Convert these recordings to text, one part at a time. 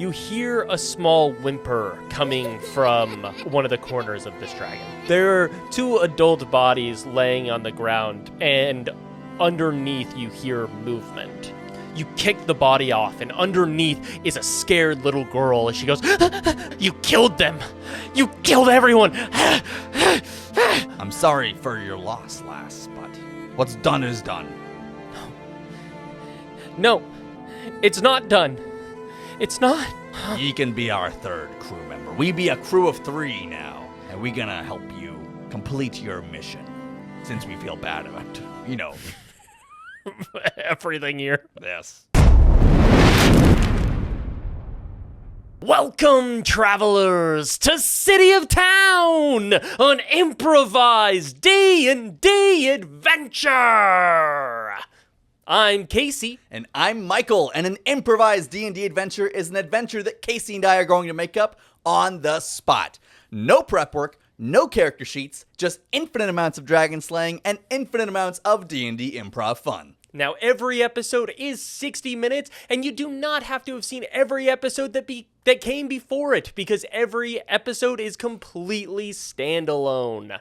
you hear a small whimper coming from one of the corners of this dragon. There are two adult bodies laying on the ground, and underneath you hear movement. You kick the body off, and underneath is a scared little girl as she goes, "You killed them! You killed everyone!" I'm sorry for your loss, lass, but what's done is done. No, it's not done. It's not. Ye can be our third crew member. We be a crew of 3 now, and we gonna help you complete your mission. Since we feel bad about, Everything here. Yes. Welcome, travelers, to City of Town, an improvised D&D adventure. I'm Casey. And I'm Michael, and an improvised D&D adventure is an adventure that Casey and I are going to make up on the spot. No prep work, no character sheets, just infinite amounts of dragon slaying and infinite amounts of D&D improv fun. Now, every episode is 60 minutes, and you do not have to have seen every episode that came before it, because every episode is completely standalone.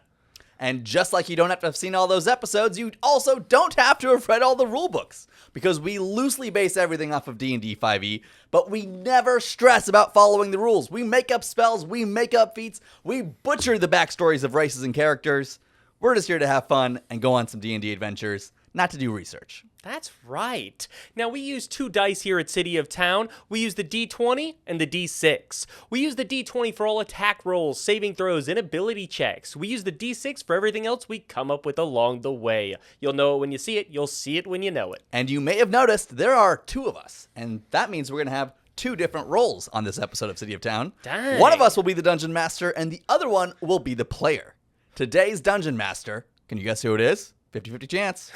And just like you don't have to have seen all those episodes, you also don't have to have read all the rule books, because we loosely base everything off of D&D 5e, but we never stress about following the rules. We make up spells, we make up feats, we butcher the backstories of races and characters. We're just here to have fun and go on some D&D adventures, not to do research. That's right. Now, we use 2 dice here at City of Town. We use the D20 and the D6. We use the D20 for all attack rolls, saving throws, and ability checks. We use the D6 for everything else we come up with along the way. You'll know it when you see it. You'll see it when you know it. And you may have noticed there are 2 of us, and that means we're going to have 2 different roles on this episode of City of Town. Dang. One of us will be the Dungeon Master, and the other one will be the player. Today's Dungeon Master, can you guess who it is? 50-50 chance.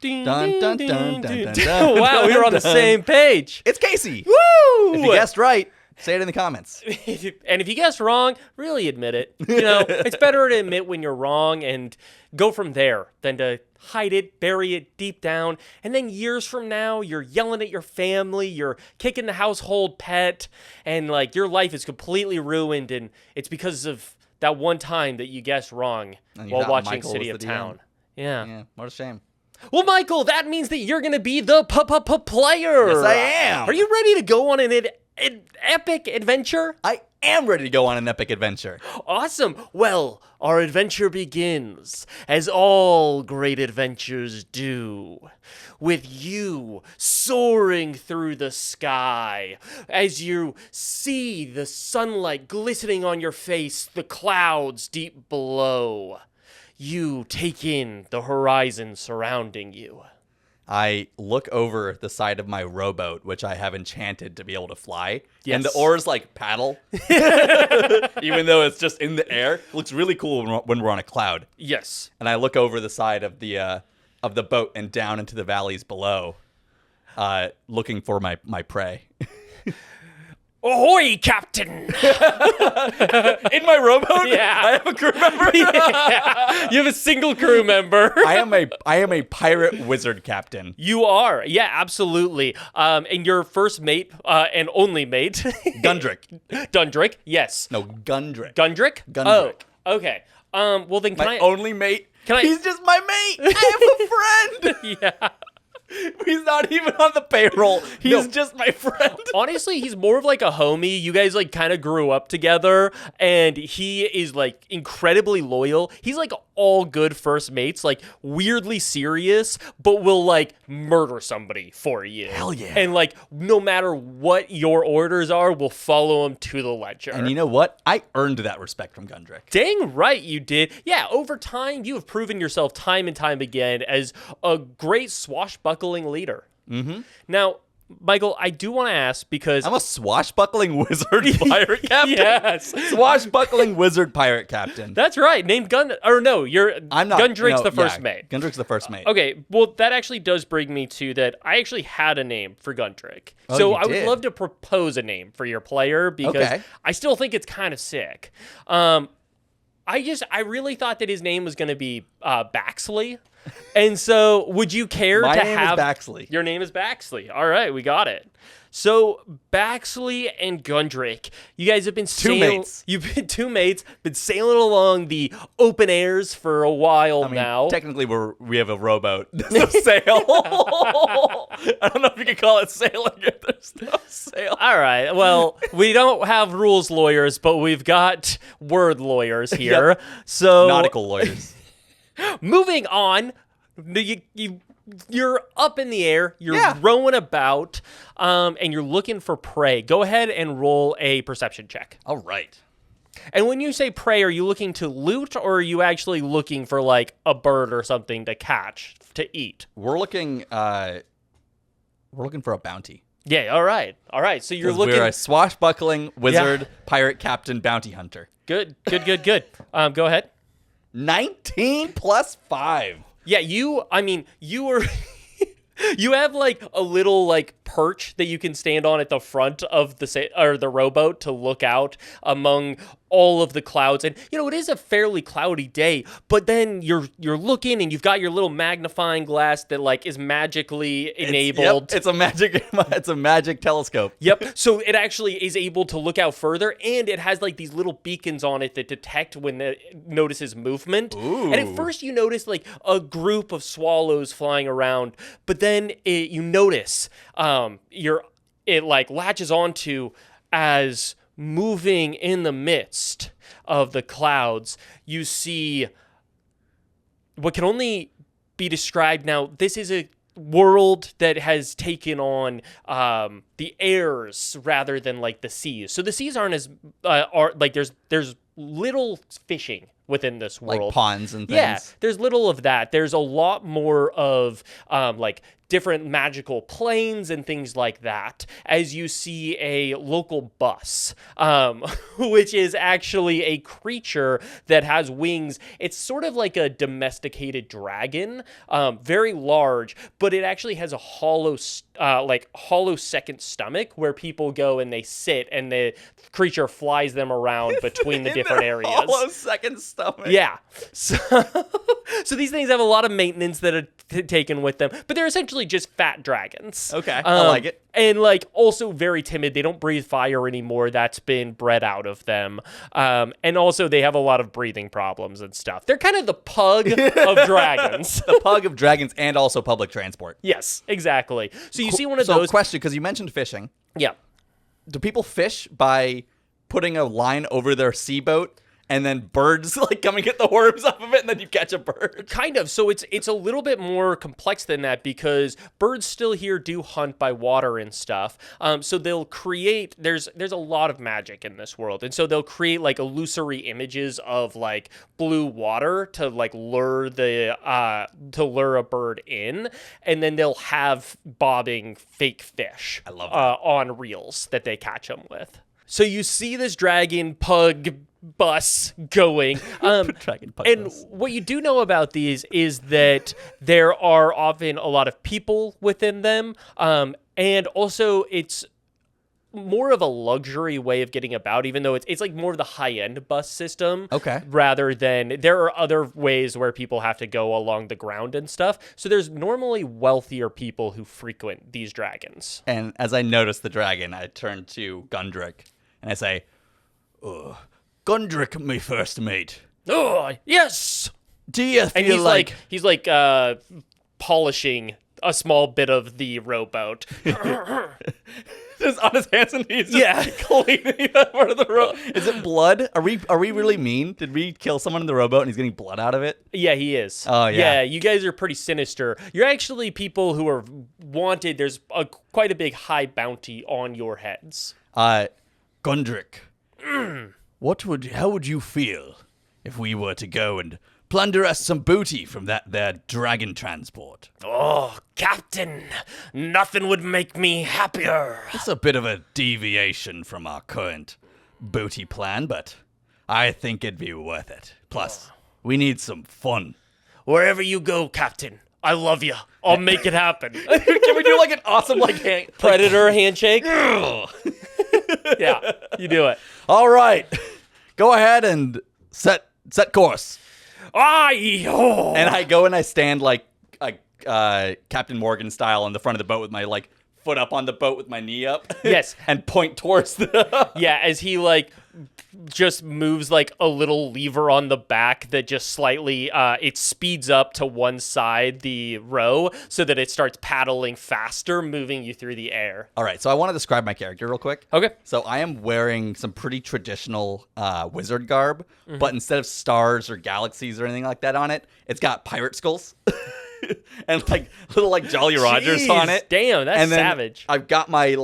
Dun, Dun, dun, dun, dun, dun, wow, we were on the same page. It's Casey. Woo! If you guessed right, say it in the comments. And if you guessed wrong, really admit it. It's better to admit when you're wrong and go from there than to hide it, bury it deep down, and then years from now, you're yelling at your family, you're kicking the household pet, and your life is completely ruined, and it's because of that one time that you guessed wrong while watching Michael City of Town. Yeah, what a shame. Well, Michael, that means that you're going to be the player. Yes, I am. Are you ready to go on an epic adventure? I am ready to go on an epic adventure. Awesome. Well, our adventure begins, as all great adventures do, with you soaring through the sky. As you see the sunlight glistening on your face, the clouds deep below. You take in the horizon surrounding you. I look over the side of my rowboat, which I have enchanted to be able to fly. Yes. And the oars paddle, even though it's just in the air. It looks really cool when we're on a cloud. Yes. And I look over the side of the boat and down into the valleys below, looking for my prey. Ahoy, Captain! In my rowboat? Yeah. I have a crew member? Yeah. You have a single crew member. I am a pirate wizard captain. You are. Yeah, absolutely. And your first mate, and only mate. Gundrick. Dundrick, yes. No, Gundrick. Gundrick? Gundrick. Oh, okay. Well, then My only mate? Can I... He's just my mate! I have a friend! Yeah. He's not even on the payroll. He's just my friend. Honestly, he's more of a homie. You guys kind of grew up together, and he is incredibly loyal. He's all good first mates, weirdly serious, but will murder somebody for you. Hell yeah. And no matter what your orders are, will follow him to the ledger. And you know what? I earned that respect from Gundrick. Dang right you did. Yeah, over time, you have proven yourself time and time again as a great swashbuckling leader. Mm-hmm. Now, Michael, I do want to ask because... I'm a swashbuckling wizard pirate captain? Yes. Swashbuckling wizard pirate captain. That's right. Named I'm not. Gundrick's the first mate. Gundrick's the first mate. Okay, well, that actually does bring me to that I actually had a name for Gundrick. Oh, so you I would did? love to propose a name for your player because Okay. I still think it's kind of sick. I really thought that his name was going to be Baxley. And so, would you care My to name have... is Baxley. Your name is Baxley. All right, we got it. So, Baxley and Gundrick, you guys have been mates. You've been two mates, been sailing along the open airs for a while now. Technically, we have a rowboat. There's no sail. I don't know if you can call it sailing if there's no sail. All right. Well, we don't have rules lawyers, but we've got word lawyers here. Yep. So Nautical lawyers. moving on, you're up in the air, you're rowing about, and you're looking for prey. Go ahead and roll a perception check. All right. And when you say prey, are you looking to loot, or are you actually looking for like a bird or something to catch to eat? We're looking for a bounty. Yeah. All right. So you're 'Cause looking. We're a swashbuckling wizard, pirate captain, bounty hunter. Good. Go ahead. 19 plus 5. Yeah, you were you have like a little like perch that you can stand on at the front of the rowboat to look out among all of the clouds. And it is a fairly cloudy day, but then you're looking and you've got your little magnifying glass that like is magically enabled. It's a magic telescope. Yep. So it actually is able to look out further, and it has like these little beacons on it that detect when it notices movement. Ooh. And at first you notice like a group of swallows flying around, but then you notice it like latches onto as moving in the midst of the clouds. You see what can only be described now. This is a world that has taken on the airs rather than like the seas. So the seas aren't as there's little fishing within this world, like ponds and things. Yeah, there's little of that. There's a lot more of like different magical planes and things like that, as you see a local bus, which is actually a creature that has wings. It's sort of like a domesticated dragon, very large, but it actually has a hollow second stomach where people go and they sit, and the creature flies them around between the different areas. Hollow second stomach. Yeah. So these things have a lot of maintenance that are taken with them, but they're essentially just fat dragons. Okay, I like it. And like also very timid. They don't breathe fire anymore. That's been bred out of them. And also they have a lot of breathing problems and stuff. They're kind of the pug of dragons. The pug of dragons, and also public transport. Yes, exactly. So you see one of those. So question, because you mentioned fishing. Yeah. Do people fish by putting a line over their sea boat, and then birds like come and get the worms off of it, and then you catch a bird? Kind of. So it's a little bit more complex than that, because birds still here do hunt by water and stuff. So they'll create, there's a lot of magic in this world. And so they'll create like illusory images of like blue water to like lure a bird in. And then they'll have bobbing fake fish. I love that. On reels that they catch them with. So you see this dragon pug bus going. Dragon pug and bus. what you do know about these is that there are often a lot of people within them. And also it's more of a luxury way of getting about, even though it's like more of the high-end bus system. Okay. Rather than, there are other ways where people have to go along the ground and stuff. So there's normally wealthier people who frequent these dragons. And as I notice the dragon, I turn to Gundrick and I say, Gundrick, my first mate. Oh, yes! Do you feel And he's like polishing a small bit of the rowboat. just on his hands and knees, cleaning that part of the row? Is it blood? Are we really mean? Did we kill someone in the rowboat and he's getting blood out of it? Yeah, he is. Oh, yeah. Yeah, you guys are pretty sinister. You're actually people who are wanted. There's quite a big high bounty on your heads. Gundrick, how would you feel if we were to go and plunder us some booty from that there dragon transport? Oh, Captain, nothing would make me happier. It's a bit of a deviation from our current booty plan, but I think it'd be worth it. Plus, we need some fun. Wherever you go, Captain, I love you. I'll make it happen. Can we do like an awesome Predator handshake? Yeah, you do it. All right. Go ahead and set course. Oh. And I go and I stand like Captain Morgan style on the front of the boat with my like foot up on the boat with my knee up. Yes. And point towards the... Yeah, as he like just moves like a little lever on the back that just slightly it speeds up to one side the row so that it starts paddling faster, moving you through the air. All right, so I want to describe my character real quick. Okay. So I am wearing some pretty traditional wizard garb, but instead of stars or galaxies or anything like that on it, it's got pirate skulls. And like little like Jolly Rogers Jeez, on it. Damn, that's and then savage. I've got my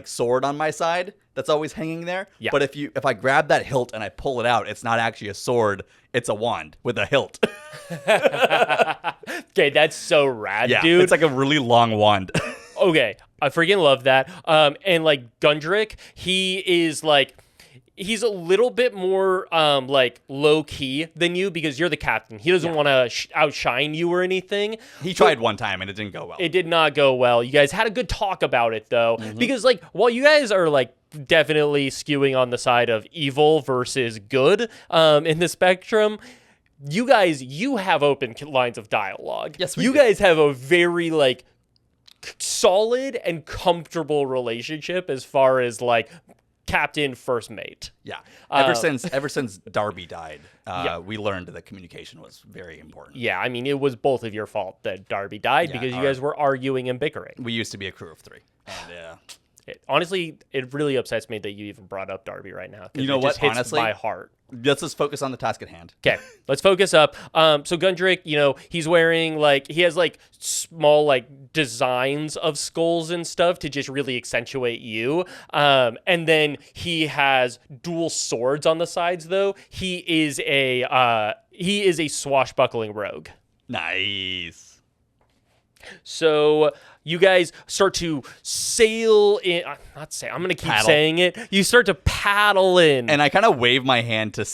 sword on my side that's always hanging there. Yeah. But if I grab that hilt and I pull it out, it's not actually a sword, it's a wand with a hilt. Okay, that's so rad, Yeah, dude. it's like a really long wand. Okay, I freaking love that. And like Gundrick, he's a little bit more like low key than you because you're the captain. He doesn't want to outshine you or anything. He tried one time and it didn't go well. It did not go well. You guys had a good talk about it though, because like while you guys are like definitely skewing on the side of evil versus good in the spectrum, you have open lines of dialogue. Yes, we you do. guys have a very like solid and comfortable relationship as far as like captain first mate. Yeah. Ever since Darby died, we learned that communication was very important. Yeah, I mean it was both of your fault that Darby died because you guys were arguing and bickering. We used to be a crew of 3. And Honestly, it really upsets me that you even brought up Darby right now. You know it just what? hits Honestly, my heart. let's just focus on the task at hand. Okay, let's focus up. So Gundrick, he's wearing he has small designs of skulls and stuff to just really accentuate you. And then he has dual swords on the sides though. He is a swashbuckling rogue. Nice. So you guys start to sail in. I'm going to keep saying it. You start to paddle in. And I kind of wave my hand to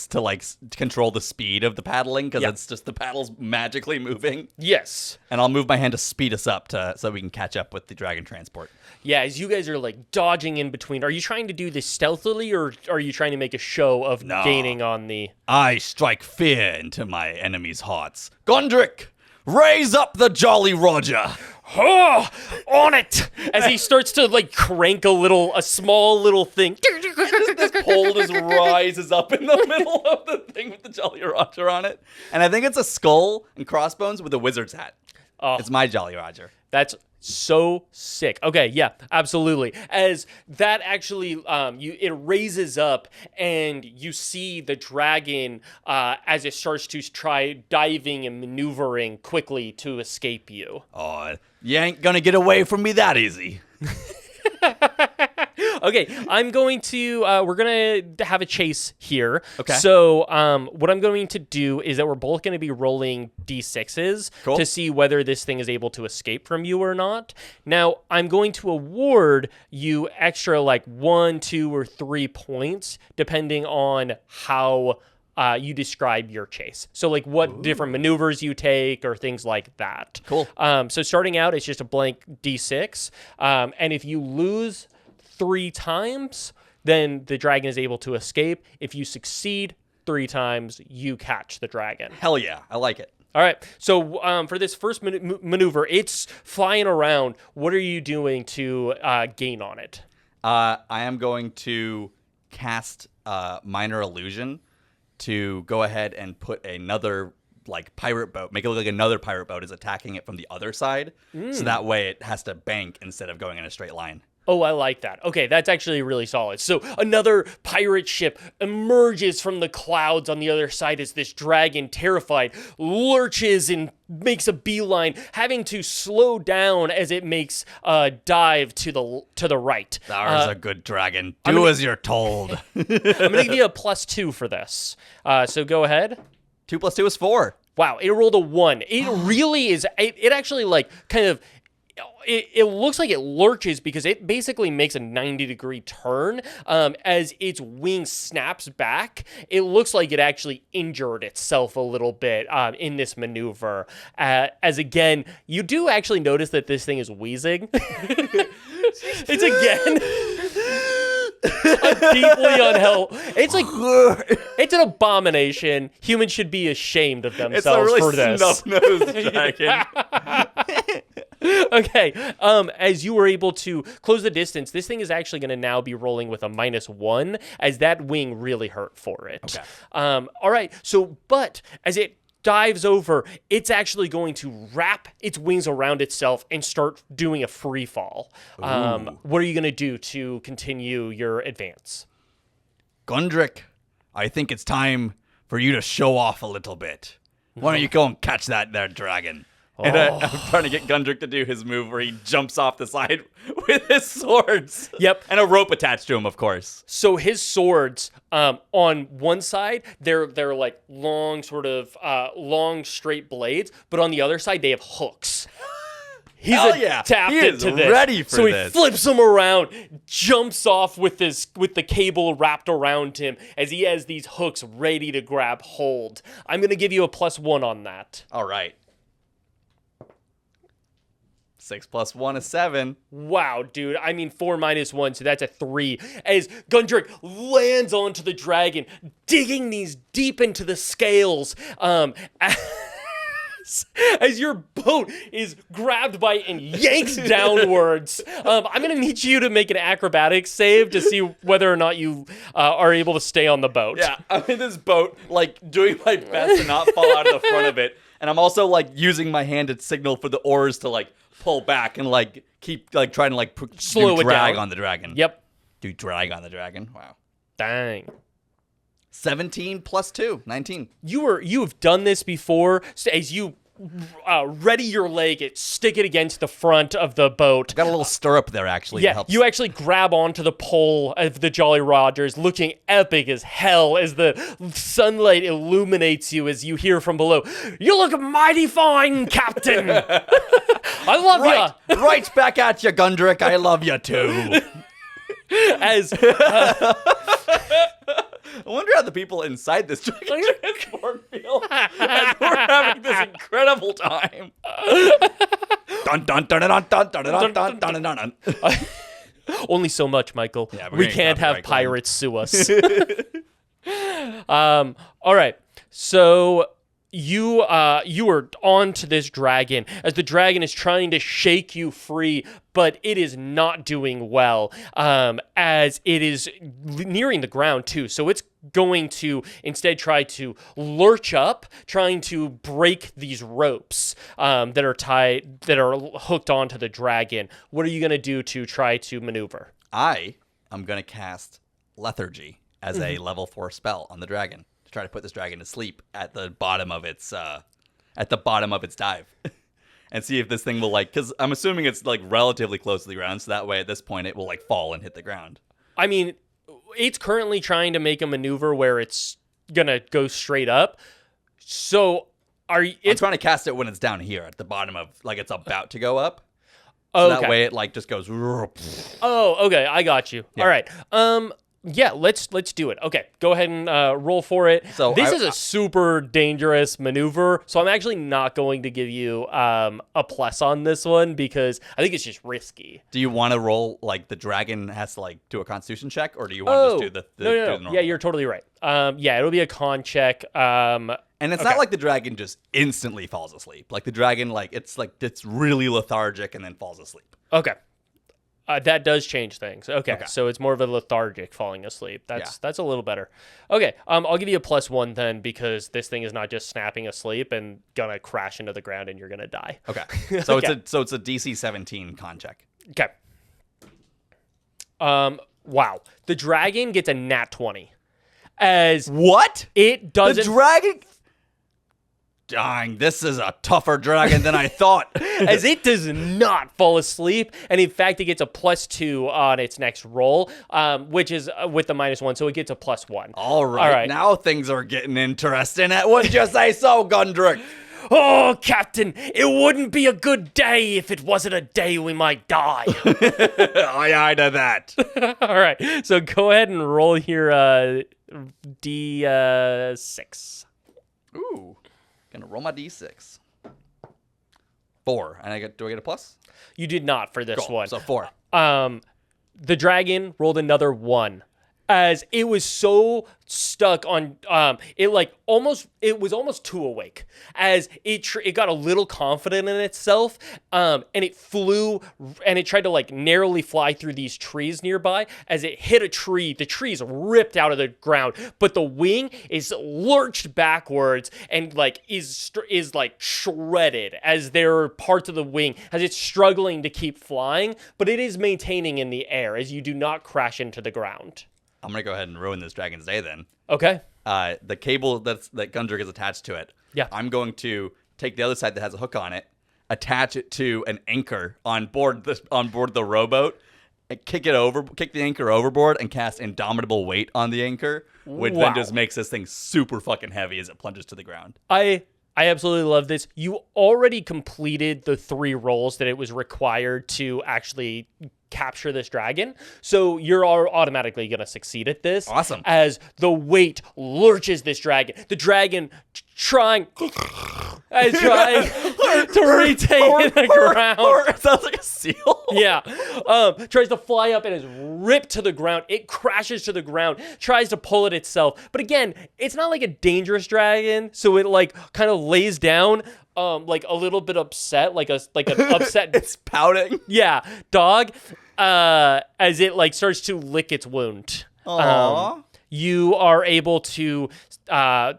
control the speed of the paddling because it's just the paddle's magically moving. Yes. And I'll move my hand to speed us up so we can catch up with the dragon transport. Yeah, as you guys are dodging in between, are you trying to do this stealthily or are you trying to make a show of gaining on the... I strike fear into my enemies' hearts. Gundrick, raise up the Jolly Roger. Oh, on it! As he starts to crank a small little thing. This pole just rises up in the middle of the thing with the Jolly Roger on it. And I think it's a skull and crossbones with a wizard's hat. Oh, it's my Jolly Roger. That's so sick. Okay, yeah, absolutely. As that actually, it raises up and you see the dragon as it starts to try diving and maneuvering quickly to escape you. Oh, you ain't gonna get away from me that easy. Okay, I'm going to, we're going to have a chase here. Okay. So what I'm going to do is that we're both going to be rolling D6s to see whether this thing is able to escape from you or not. Now, I'm going to award you extra 1, 2, or 3 points depending on how you describe your chase. So what different maneuvers you take or things like that. Cool. So starting out, it's just a blank D6. And if you lose 3 times, then the dragon is able to escape. If you succeed 3 times, you catch the dragon. Hell yeah, I like it. All right. So for this first maneuver, it's flying around. What are you doing to gain on it? I am going to cast Minor Illusion to go ahead and put another pirate boat, make it look like another pirate boat is attacking it from the other side. So that way it has to bank instead of going in a straight line. Oh, I like that. Okay, that's actually really solid. So another pirate ship emerges from the clouds on the other side as this dragon, terrified, lurches and makes a beeline, having to slow down as it makes a dive to the right. There's a good dragon. Do as you're told. I'm going to give you a +2 for this. So go ahead. 2 + 2 is 4. Wow, it rolled a 1. It really is. It actually kind of... It looks like it lurches because it basically makes a 90-degree turn. As its wing snaps back, it looks like it actually injured itself a little bit in this maneuver. As again, you do actually notice that this thing is wheezing. It's again deeply unhealthy. It's like it's an abomination. Humans should be ashamed of themselves for this. It's a really snub-nosed dragon. Okay. As you were able to close the distance, this thing is actually going to now be rolling with a -1, as that wing really hurt for it. Okay. All right. So, but as it dives over, it's actually going to wrap its wings around itself and start doing a free fall. What are you going to do to continue your advance? Gundrick, I think it's time for you to show off a little bit. Why don't you go and catch that there dragon? And I'm trying to get Gundrick to do his move where he jumps off the side with his swords. Yep. And a rope attached to him, of course. So his swords, on one side, they're like long, sort of long, straight blades, but on the other side, they have hooks. He's adapted to this. Ready for so this. He flips him around, jumps off with the cable wrapped around him as he has these hooks ready to grab hold. I'm going to give you a +1 on that. All right. 6 + 1 is 7. Wow, dude. I mean, 4 - 1, so that's a 3. As Gundrick lands onto the dragon, digging these deep into the scales, as your boat is grabbed by it and yanks downwards. I'm going to need you to make an acrobatics save to see whether or not you are able to stay on the boat. Yeah, I'm in this boat, like, doing my best to not fall out of the front of it. And I'm also, like, using my hand to signal for the oars to, like, pull back and, like, keep, like, trying to, like, slow do drag down on the dragon. Yep. Do drag on the dragon. Wow. Dang. 17 + 2, 19. You have done this before, so as you ready your leg, stick it against the front of the boat. Got a little stirrup there, actually. Yeah, you actually grab onto the pole of the Jolly Rogers, looking epic as hell as the sunlight illuminates you as you hear from below, "You look mighty fine, Captain." I love ya. Right back at you, Gundrick. I love you too. As I wonder how the people inside this dragon transport feel as we're having this incredible time. Dun, dun, dun, dun, dun, dun, dun, dun, dun, dun, dun. only so much, Michael. Yeah, we can't have pirates sue us. All right. So you are onto this dragon as the dragon is trying to shake you free, but it is not doing well, as it is nearing the ground too. So it's going to instead try to lurch up, trying to break these ropes that are hooked onto the dragon. What are you going to do to try to maneuver? I am going to cast Lethargy as a level 4 spell on the dragon. Try to put this dragon to sleep at the bottom of its dive and see if this thing will, like, because I'm assuming it's, like, relatively close to the ground, so that way at this point it will, like, fall and hit the ground. I mean, it's currently trying to make a maneuver where it's gonna go straight up. So I'm trying to cast it when it's down here at the bottom of, like, it's about to go up. So that way it, like, just goes. Oh, okay, I got you. Yeah. All right. Yeah, let's do it. Okay, go ahead and roll for it. So this is a super dangerous maneuver, so I'm actually not going to give you a plus on this one because I think it's just risky. Do you want to roll, like, the dragon has to, like, do a constitution check, or do you want to just do the No. do the normal? Yeah, you're totally right. Yeah, it'll be a con check. And it's not like the dragon just instantly falls asleep. Like, the dragon, like, it's really lethargic and then falls asleep. Okay. That does change things. Okay, so it's more of a lethargic falling asleep. That's a little better. Okay, I'll give you a +1 then because this thing is not just snapping asleep and gonna crash into the ground and you're gonna die. Okay, so it's a DC 17 con check. Okay. Wow, the dragon gets a nat 20. As what? It doesn't. The dragon. Dang, this is a tougher dragon than I thought. As it does not fall asleep, and in fact, it gets a +2 on its next roll, which is with the -1, so it gets a +1. All right, now things are getting interesting. Wouldn't you say so, Gundrick? Oh, Captain, it wouldn't be a good day if it wasn't a day we might die. Aye to that. All right, so go ahead and roll your D6. Ooh. Gonna roll my D6. 4. And do I get a plus? You did not for this one. So 4. The dragon rolled another 1. as it was so stuck on it was almost too awake as it got a little confident in itself, and it flew and it tried to like narrowly fly through these trees nearby. As it hit a tree, the tree's ripped out of the ground, but the wing is lurched backwards and like is like shredded as there are parts of the wing as it's struggling to keep flying, but it is maintaining in the air as you do not crash into the ground. I'm going to go ahead and ruin this dragon's day then. Okay. The cable that Gundrick is attached to it. Yeah. I'm going to take the other side that has a hook on it, attach it to an anchor on board the rowboat, and kick the anchor overboard, and cast Indomitable Weight on the anchor, which then just makes this thing super fucking heavy as it plunges to the ground. I absolutely love this. You already completed the 3 rolls that it was required to actually capture this dragon, so you're automatically going to succeed at this. Awesome. As the weight lurches this dragon, the dragon trying to retain the ground. It sounds like a seal. Yeah. Tries to fly up and is ripped to the ground. It crashes to the ground, tries to pull it itself. But again, it's not like a dangerous dragon, so it like kind of lays down like a little bit upset, like an upset It's pouting. Yeah, dog, as it like starts to lick its wound. Aww. You are able to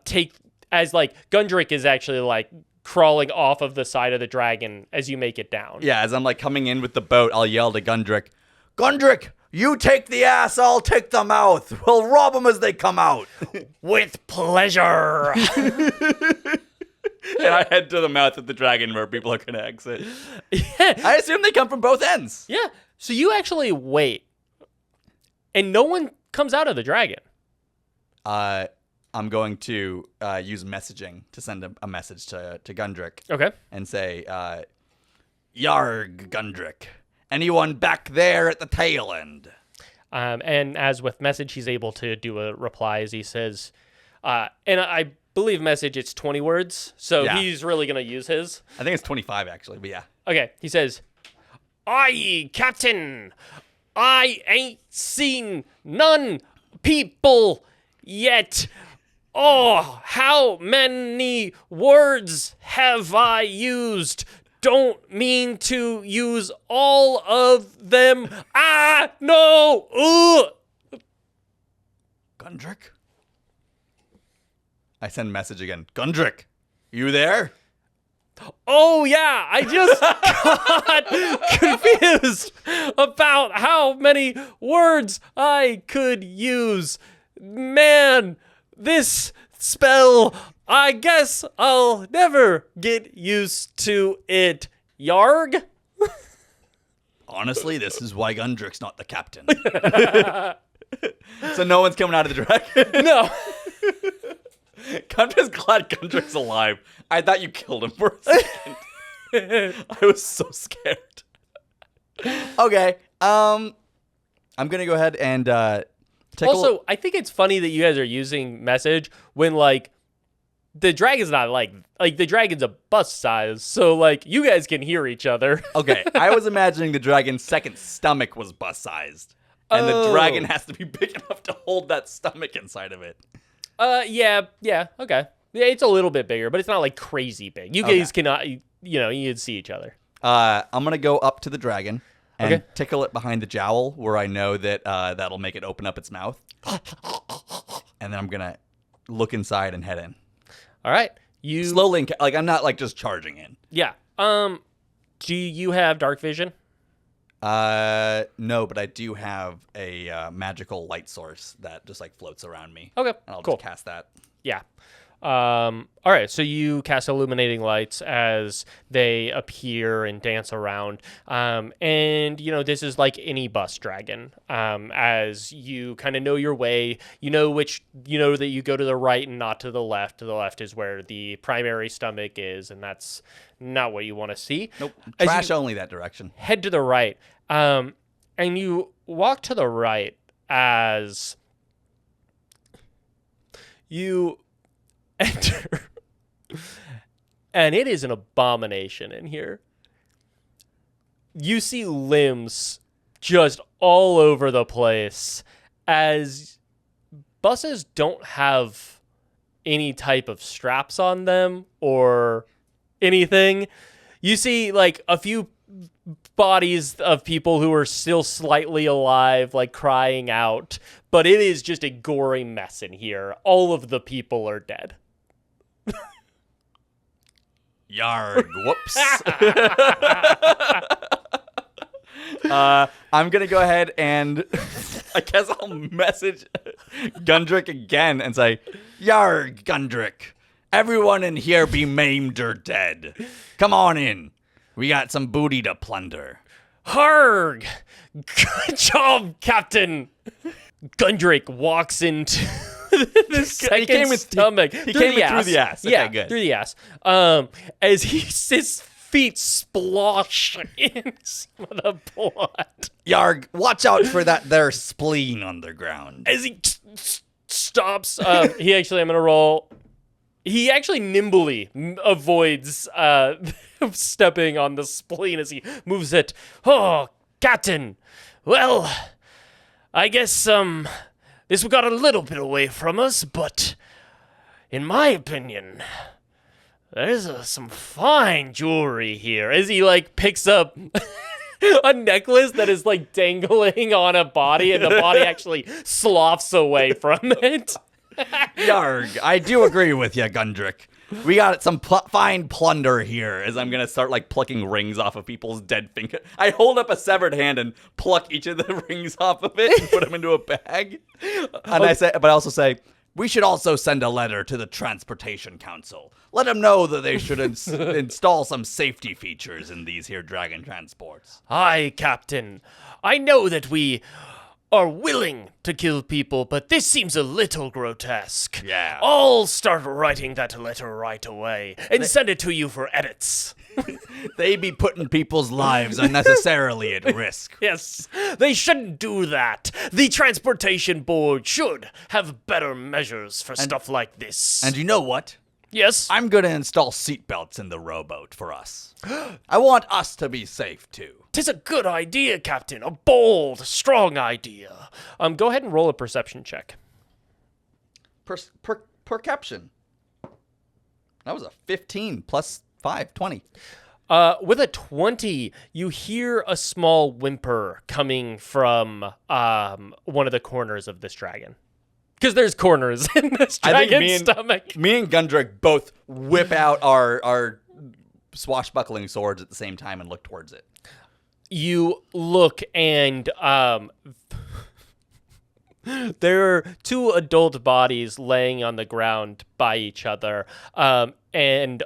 take, as like Gundrick is actually like crawling off of the side of the dragon as you make it down. Yeah, as I'm like coming in with the boat, I'll yell to Gundrick, "Gundrick, you take the ass, I'll take the mouth. We'll rob them as they come out." With pleasure. And I head to the mouth of the dragon where people are going to exit. Yeah. I assume they come from both ends. Yeah. So you actually wait, and no one comes out of the dragon. I'm going to use messaging to send a message to Gundrick. Okay. And say, "Yarg, Gundrick. Anyone back there at the tail end?" And as with message, he's able to do a reply as he says, and I believe message, it's 20 words. So Yeah. he's really going to use his. I think it's 25, actually, but yeah. Okay. He says, "Aye, Captain, I ain't seen none people yet. Oh, how many words have I used? Don't mean to use all of them. Ah, no. Ugh." Gundrick? I send message again. "Gundrick, you there?" Oh, yeah, I just got confused about how many words I could use. Man, this spell, I guess I'll never get used to it. Yarg? Honestly, this is why Gundrick's not the captain. So no one's coming out of the dragon? No. I'm just glad Gundrick's alive. I thought you killed him for a second. I was so scared. Okay. I'm gonna go ahead and take Also, I think it's funny that you guys are using message when like the dragon's not like the dragon's a bus size, so like you guys can hear each other. Okay, I was imagining the dragon's second stomach was bus-sized, and the dragon has to be big enough to hold that stomach inside of it. Yeah, okay. Yeah, it's a little bit bigger, but it's not like crazy big. You guys cannot, you can see each other. I'm gonna go up to the dragon and Okay. tickle it behind the jowl where I know that that'll make it open up its mouth, and then I'm gonna look inside and head in. All right. You Slowly, like I'm not like just charging in. Yeah. Do you have dark vision? No, but I do have a magical light source that just like floats around me. Okay. And I'll Cool. just cast that. Yeah. All right. So you cast illuminating lights as they appear and dance around. And this is like any bus dragon. As you kind of know your way, you know that you go to the right and not to the left. To the left is where the primary stomach is, and that's not what you want to see. Nope. As Trash you only that direction. head to the right, and you walk to the right as you enter, and it is an abomination in here. You see limbs just all over the place as buses don't have any type of straps on them or anything, you see like a few bodies of people who are still slightly alive, like crying out, but it is just a gory mess in here. All of the people are dead. Yarg, whoops. I'm going to go ahead and I guess I'll message Gundrick again and say, Yarg, Gundrick, everyone in here be maimed or dead. Come on in. We got some booty to plunder. Harg! Good job, Captain! Gundrick walks into the second stomach. He came in through the ass. Yeah, okay, good. through the ass. As his feet splosh in some of the blood. Yarg, watch out for that there spleen on the ground. As he stops, I'm going to roll. He actually nimbly avoids stepping on the spleen as he moves it. Oh, Captain. Well, I guess this got a little bit away from us, but in my opinion, there's some fine jewelry here. As he like picks up a necklace that is like dangling on a body, and the body actually sloughs away from it. Yarg, I do agree with you, Gundrick. We got some fine plunder here, as I'm going to start, like, plucking rings off of people's dead fingers. I hold up a severed hand and pluck each of the rings off of it and put them into a bag. And I also say, we should also send a letter to the Transportation Council. Let them know that they should install some safety features in these here dragon transports. Aye, Captain. I know that we are willing to kill people, but this seems a little grotesque. Yeah. I'll start writing that letter right away and send it to you for edits. They be putting people's lives unnecessarily at risk. Yes, they shouldn't do that. The Transportation Board should have better measures for stuff like this. And you know what? Yes? I'm going to install seatbelts in the rowboat for us. I want us to be safe, too. 'Tis a good idea, Captain. A bold, strong idea. Go ahead and roll a perception check. Perception. That was a 15 plus 5, 20. With a 20, you hear a small whimper coming from one of the corners of this dragon. Because there's corners in this dragon's stomach. Me and Gundrick both whip out our swashbuckling swords at the same time and look towards it. You look, and there are two adult bodies laying on the ground by each other, and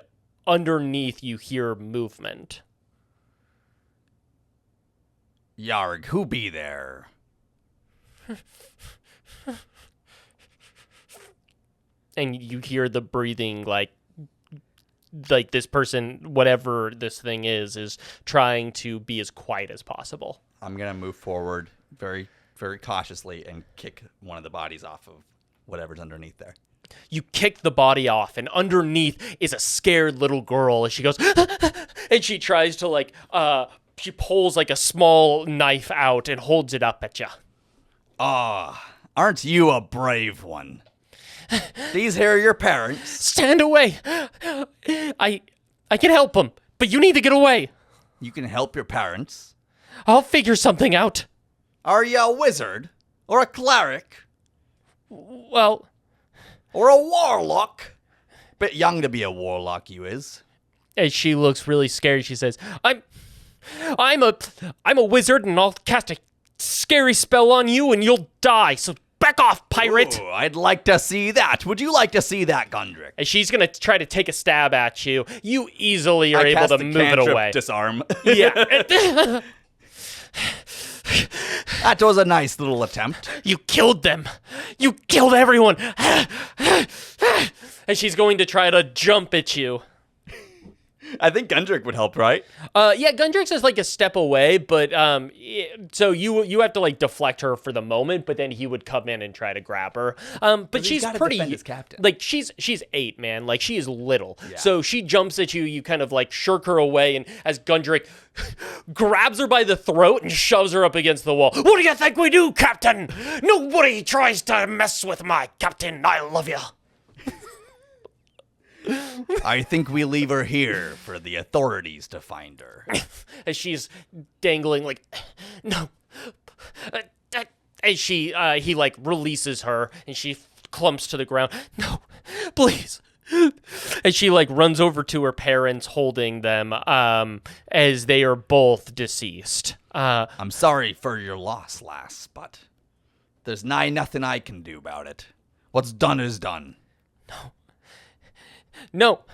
underneath you hear movement. Yarg, who be there? And you hear the breathing, like this person, whatever this thing is trying to be as quiet as possible. I'm going to move forward very, very cautiously and kick one of the bodies off of whatever's underneath there. You kick the body off, and underneath is a scared little girl as she goes, and she tries to she pulls like a small knife out and holds it up at you. Aren't you a brave one? These here are your parents. Stand away. I can help them, but you need to get away. You can help your parents. I'll figure something out. Are you a wizard? Or a cleric? Well... Or a warlock? Bit young to be a warlock, you is. As she looks really scared, she says, I'm a wizard, and I'll cast a scary spell on you, and you'll die, so back off, pirate. Ooh, I'd like to see that. Would you like to see that, Gundrick? And she's going to try to take a stab at you. You easily are able to move it away. Disarm. Yeah. That was a nice little attempt. You killed them. You killed everyone. And she's going to try to jump at you. I think Gundrick would help, right? Yeah, Gundrick's is like a step away, but so you have to like deflect her for the moment, but then he would come in and try to grab her. But she's pretty defend his captain. like she's 8, man. Like she is little. Yeah. So she jumps at you, you kind of like shirk her away, and as Gundrick grabs her by the throat and shoves her up against the wall. What do you think we do, Captain? Nobody tries to mess with my captain. I love you. I think we leave her here for the authorities to find her. As she's dangling, like, no. As he like releases her and she clumps to the ground. No, please. And she like runs over to her parents, holding them as they are both deceased. I'm sorry for your loss, lass, but there's nothing I can do about it. What's done is done. No,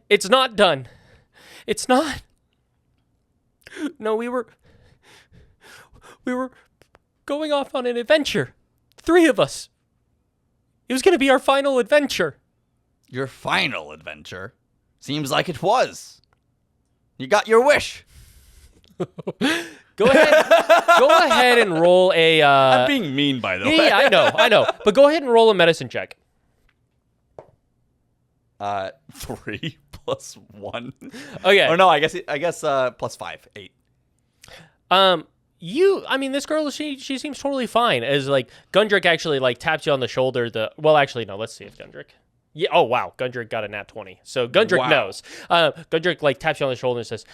it's not done. It's not. No, we were going off on an adventure. 3 of us. It was going to be our final adventure. Your final adventure? Seems like it was. You got your wish. Go ahead and roll a... I'm being mean, by the way. Yeah, I know. But go ahead and roll a medicine check. 3 plus 1. Okay. Or no, I guess plus 5, 8. This girl, she seems totally fine. As like Gundrick actually like taps you on the shoulder. Let's see if Gundrick. Yeah. Oh wow, Gundrick got a nat 20. So Gundrick knows. Gundrick like taps you on the shoulder and says,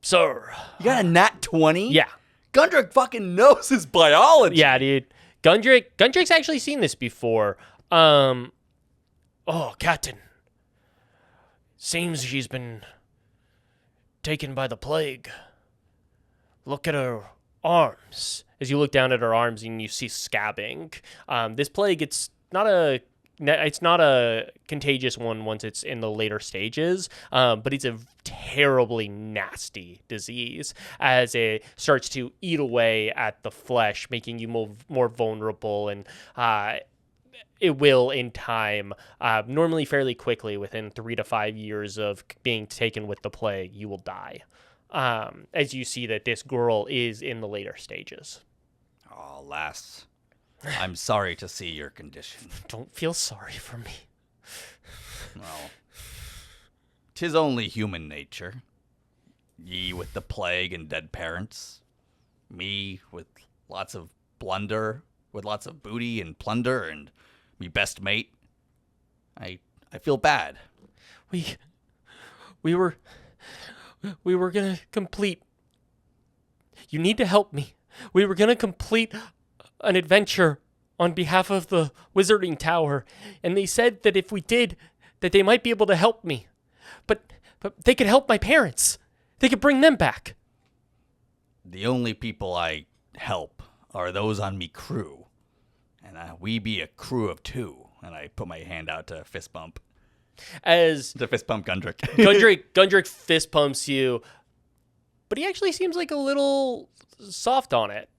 "Sir, You got a nat 20? yeah, Gundrick fucking knows his biology. yeah, dude. Gundrick's actually seen this before. Oh, Captain. Seems she's been taken by the plague. Look at her arms." As you look down at her arms and you see scabbing. This plague, it's not a contagious one once it's in the later stages, but it's a terribly nasty disease as it starts to eat away at the flesh, making you more vulnerable, and it will in time, normally fairly quickly, within 3 to 5 years of being taken with the plague, you will die. As you see that this girl is in the later stages. Oh, lass. I'm sorry to see your condition. Don't feel sorry for me. Well, 'tis only human nature. Ye with the plague and dead parents. Me with lots of blunder, with lots of booty and plunder, and me best mate. I feel bad. We were gonna complete. You need to help me. We were gonna complete an adventure on behalf of the Wizarding Tower, and they said that if we did, that they might be able to help me. But they could help my parents. They could bring them back. The only people I help are those on me crew. And we be a crew of 2. And I put my hand out to fist bump. As To fist bump Gundrick. Gundrick fist pumps you, but he actually seems like a little soft on it.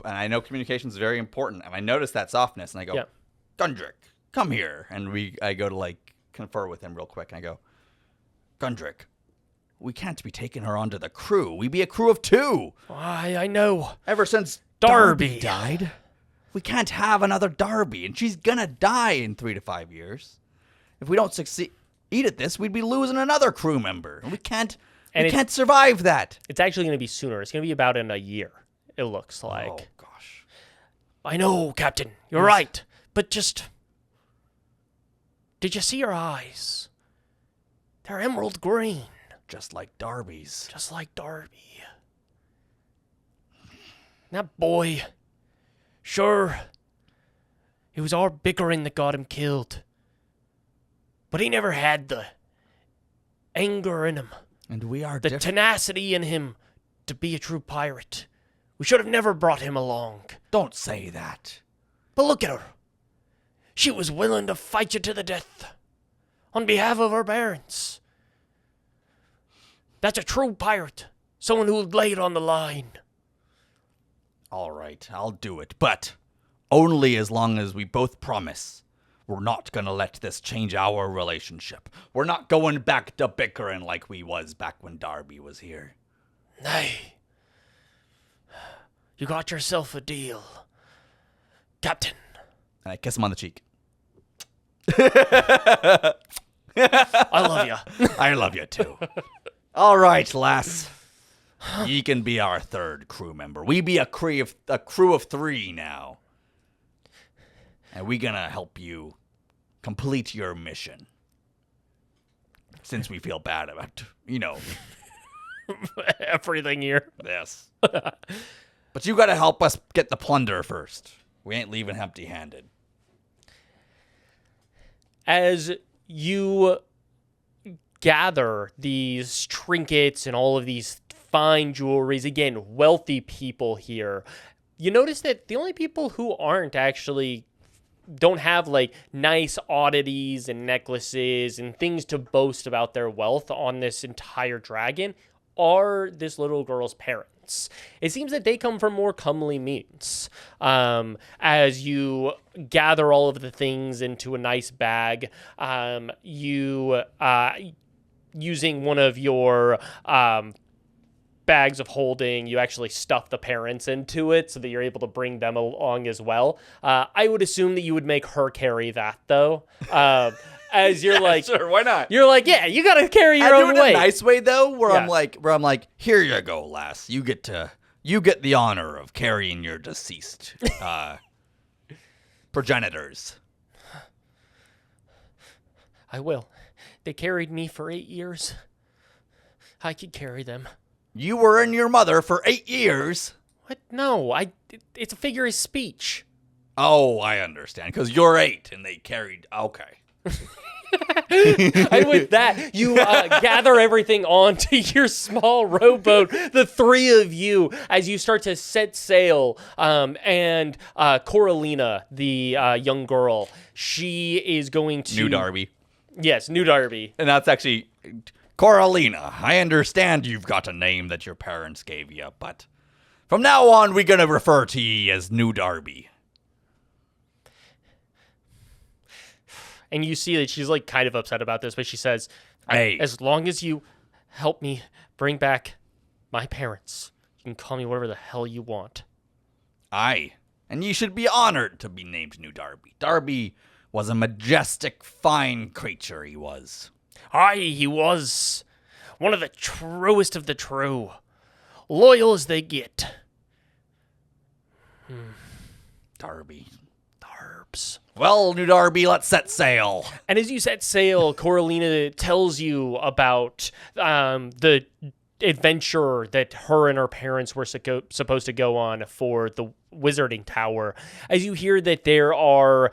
And I know communication is very important. And I notice that softness. And I go, Yeah. Gundrick, come here. And I go to like confer with him real quick. And I go, Gundrick, we can't be taking her onto the crew. We be a crew of 2. I know. Ever since Darby died, we can't have another Darby, and she's gonna die in 3 to 5 years. If we don't succeed at this, we'd be losing another crew member, and we can't survive that. It's actually going to be sooner. It's going to be about in a year, it looks like. Oh gosh. I know, Captain. You're right. But did you see her eyes? They're emerald green. Just like Darby's. Just like Darby. That boy, sure, it was our bickering that got him killed. But he never had the anger in him, And we are the tenacity in him to be a true pirate. We should have never brought him along. Don't say that. But look at her. She was willing to fight you to the death on behalf of her parents. That's a true pirate. Someone who laid it on the line. All right, I'll do it, but only as long as we both promise We're not gonna let this change our relationship. We're not going back to bickering like we was back when Darby was here. Nay. You got yourself a deal, Captain. And I kiss him on the cheek. I love you. I love you too. All right, lass. Ye can be our third crew member. We be a crew of 3 now. And we gonna help you complete your mission. Since we feel bad about, Everything here. this. But you gotta help us get the plunder first. We ain't leaving empty-handed. As you gather these trinkets and all of these fine jewelries, again, wealthy people here, you notice that the only people who don't have like nice oddities and necklaces and things to boast about their wealth on this entire dragon are this little girl's parents. It seems that they come from more comely means. As you gather all of the things into a nice bag, you using one of your bags of holding, you actually stuff the parents into it so that you're able to bring them along as well. I would assume that you would make her carry that, though. As you're like, sure, why not? You're like, yeah, you gotta carry your I own do it weight. in a nice way though, where Yeah. I'm like, here you go, lass. You get the honor of carrying your deceased progenitors. I will. They carried me for 8 years. I could carry them. You were in your mother for 8 years. What? No, it's a figure of speech. Oh, I understand. Because you're 8 and they carried. Okay. And with that, you gather everything onto your small rowboat, the 3 of you, as you start to set sail. And Coralina, the young girl, she is going to... New Darby. Yes, New Darby. And that's actually... Coralina, I understand you've got a name that your parents gave you, but from now on, we're going to refer to ye as New Darby. And you see that she's like kind of upset about this, but she says, Hey. as long as you help me bring back my parents, you can call me whatever the hell you want. Aye, and ye should be honored to be named New Darby. Darby was a majestic, fine creature, he was. Aye, he was one of the truest of the true. Loyal as they get. Darby. Darbs. Well, New Darby, let's set sail. And as you set sail, Coralina tells you about the adventure that her and her parents were supposed to go on for the Wizarding Tower. As you hear that there are,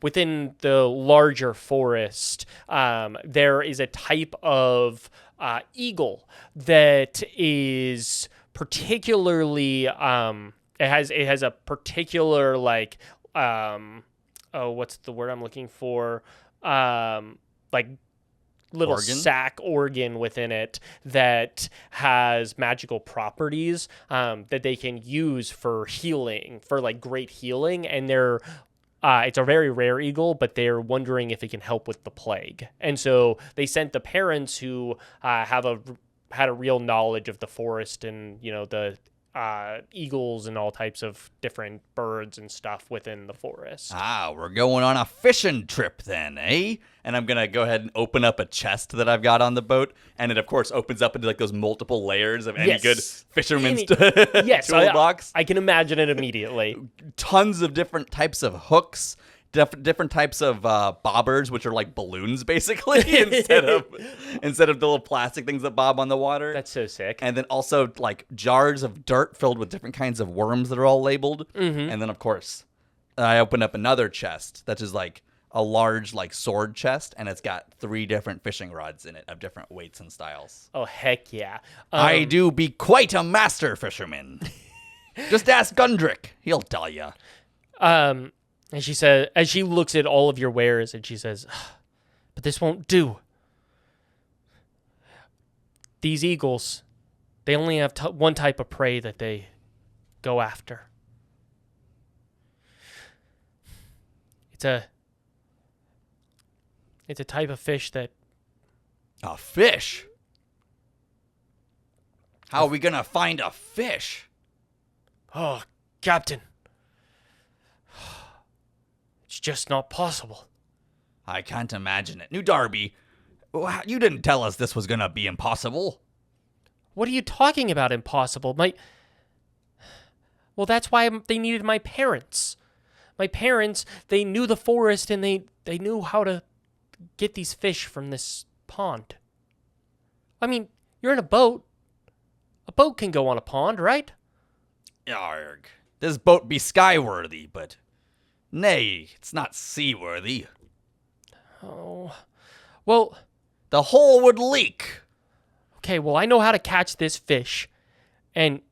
within the larger forest, there is a type of eagle that is particularly, it has a particular, like, what's the word I'm looking for? Like little sac organ within it that has magical properties that they can use for healing, for like great healing. And they're it's a very rare eagle, but they're wondering if it can help with the plague. And so they sent the parents who had a real knowledge of the forest and, the eagles and all types of different birds and stuff within the forest. Ah, we're going on a fishing trip then, eh? And I'm going to go ahead and open up a chest that I've got on the boat. And it, of course, opens up into like those multiple layers of any good fisherman's toolbox. I can imagine it immediately. Tons of different types of hooks. Different types of bobbers, which are like balloons, basically, instead of the little plastic things that bob on the water. That's so sick. And then also like jars of dirt filled with different kinds of worms that are all labeled. Mm-hmm. And then, of course, I opened up another chest that is like a large like sword chest, and it's got 3 different fishing rods in it of different weights and styles. Oh, heck yeah. I do be quite a master fisherman. Just ask Gundrick. He'll tell you. And she said, as she looks at all of your wares, and she says, but this won't do. These eagles, they only have one type of prey that they go after. It's a It's a type of fish that... A fish? How are we gonna find a fish? Oh, Captain. It's just not possible. I can't imagine it. New Darby, you didn't tell us this was gonna be impossible. What are you talking about, impossible? Well, that's why they needed my parents. My parents, they knew the forest and they knew how to get these fish from this pond. I mean, you're in a boat. A boat can go on a pond, right? Yarg. This boat be skyworthy, but nay, it's not seaworthy. Oh, well... The hole would leak. Okay, well, I know how to catch this fish. And...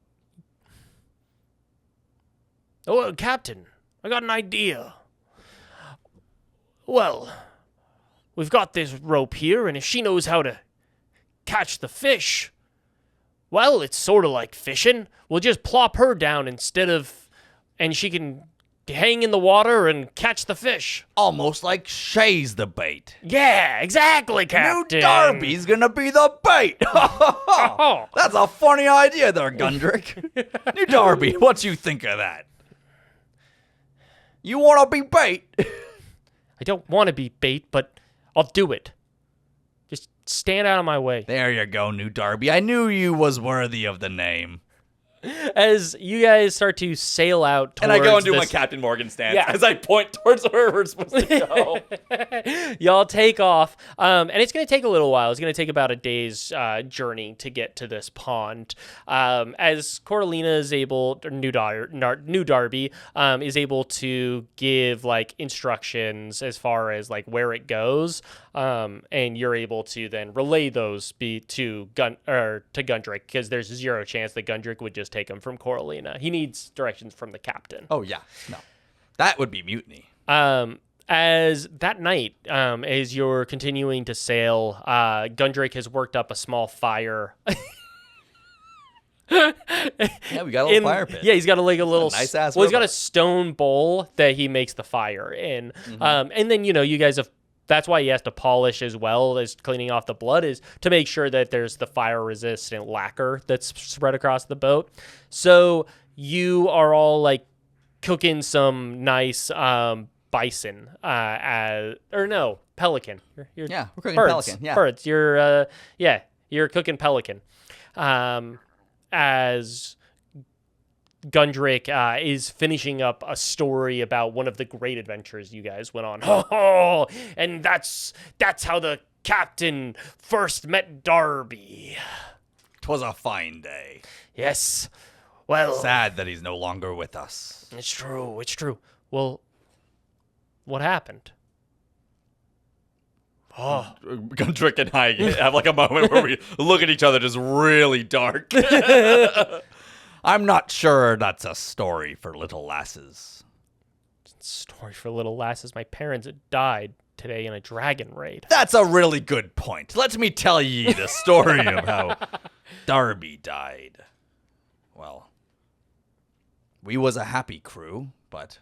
Oh, Captain, I got an idea. Well, we've got this rope here, and if she knows how to catch the fish, well, it's sort of like fishing. We'll just plop her down instead of... And she can hang in the water and catch the fish. Almost like Shay's the bait. Yeah, exactly, Captain. New Darby's gonna be the bait. That's a funny idea there, Gundrick. New Darby, what you think of that? You want to be bait? I don't want to be bait, but I'll do it. Just stand out of my way. There you go, New Darby. I knew you was worthy of the name. As you guys start to sail out towards And I go and do my Captain Morgan stance as I point towards where we're supposed to go. Y'all take off, and it's going to take a little while. It's going to take about a day's journey to get to this pond. As Coralina is able, or New Darby is able to give like instructions as far as like where it goes, and you're able to then relay those to Gundrick, because there's zero chance that Gundrick would just take him from Coralina. He needs directions from the captain. Oh, yeah. No. That would be mutiny. As that night, as you're continuing to sail, Gundrick has worked up a small fire. Yeah, we got a little fire pit. Yeah, he's got a little nice ass. Well, he's got a stone bowl that he makes the fire in. Mm-hmm. And then you guys have. That's why he has to polish as well as cleaning off the blood, is to make sure that there's the fire-resistant lacquer that's spread across the boat. So you are all like cooking some nice bison, pelican. Yeah, we're cooking birds. pelican. Yeah, birds. You're cooking pelican. As Gundrick is finishing up a story about one of the great adventures you guys went on. Oh, and that's how the captain first met Darby. 'Twas a fine day. Yes. Well, sad that he's no longer with us. It's true. Well, what happened? Oh, Gundrick and I have like a moment where we look at each other just really dark. I'm not sure that's a story for little lasses. Story for little lasses. My parents died today in a dragon raid. That's a really good point. Let me tell ye the story of how Darby died. Well, we was a happy crew, but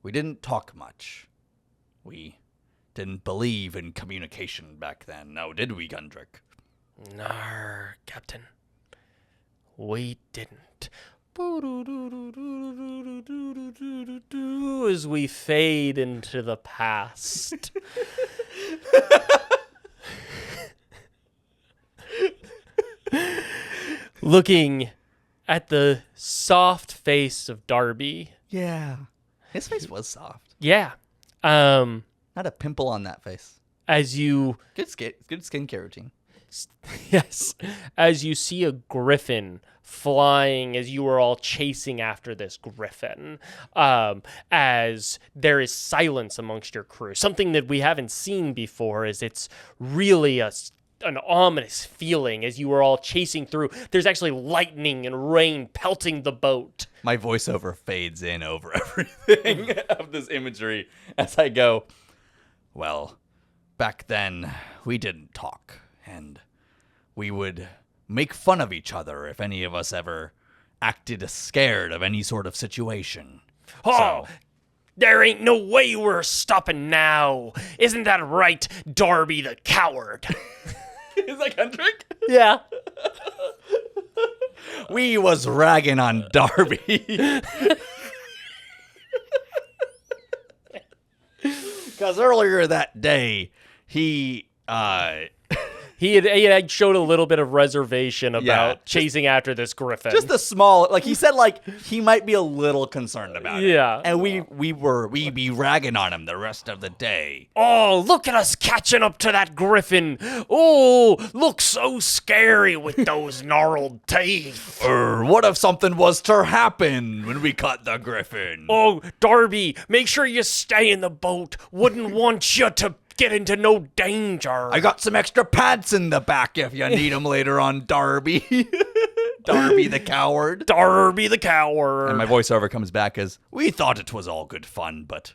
we didn't talk much. We didn't believe in communication back then, now did we, Gundrick? Nar, Captain. We didn't. As we fade into the past. Looking at the soft face of Darby. Yeah. His face was soft. Yeah. Not a pimple on that face. As you... Good skincare routine. Yes. As you see a griffin flying, as you are all chasing after this griffin, as there is silence amongst your crew. Something that we haven't seen before, is it's really an ominous feeling as you are all chasing through. There's actually lightning and rain pelting the boat. My voiceover fades in over everything of this imagery as I go, well, back then we didn't talk, and we would make fun of each other if any of us ever acted scared of any sort of situation. Oh, There ain't no way we're stopping now. Isn't that right, Darby the coward? Is that Gundrick? Yeah. We was ragging on Darby. Because earlier that day, he He had showed a little bit of reservation about Yeah. chasing after this griffin. just a small, like he said, like he might be a little concerned about it. Yeah. And we be ragging on him the rest of the day. Oh, look at us catching up to that griffin. Oh, looks so scary with those gnarled teeth. What if something was to happen when we caught the griffin? Oh, Darby, make sure you stay in the boat. Wouldn't want you to get into no danger. I got some extra pants in the back if you need them later on, Darby. Darby the coward. Darby the coward. And my voiceover comes back as, we thought it was all good fun, but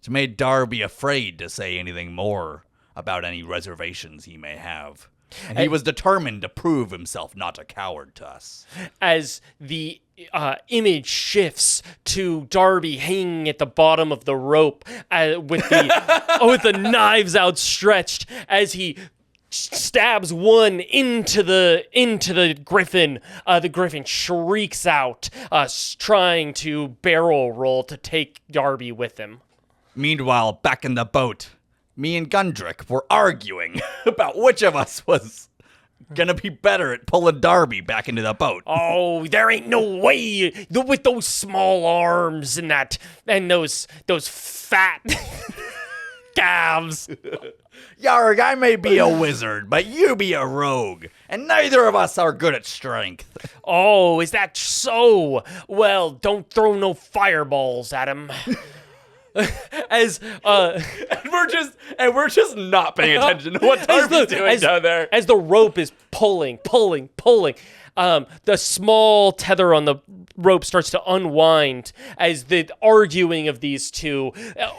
it made Darby afraid to say anything more about any reservations he may have. And he was determined to prove himself not a coward to us. As the image shifts to Darby hanging at the bottom of the rope with the knives outstretched as he stabs one into the griffin. The griffin shrieks out, trying to barrel roll to take Darby with him. Meanwhile, back in the boat, me and Gundrick were arguing about which of us was gonna be better at pulling Darby back into the boat. Oh, there ain't no way with those small arms and those fat calves. Yarg, I may be a wizard, but you be a rogue, and neither of us are good at strength. Oh, is that so? Well, don't throw no fireballs at him. As And we're just not paying attention to what Darby's doing down there. As the rope is pulling, the small tether on the rope starts to unwind as the arguing of these two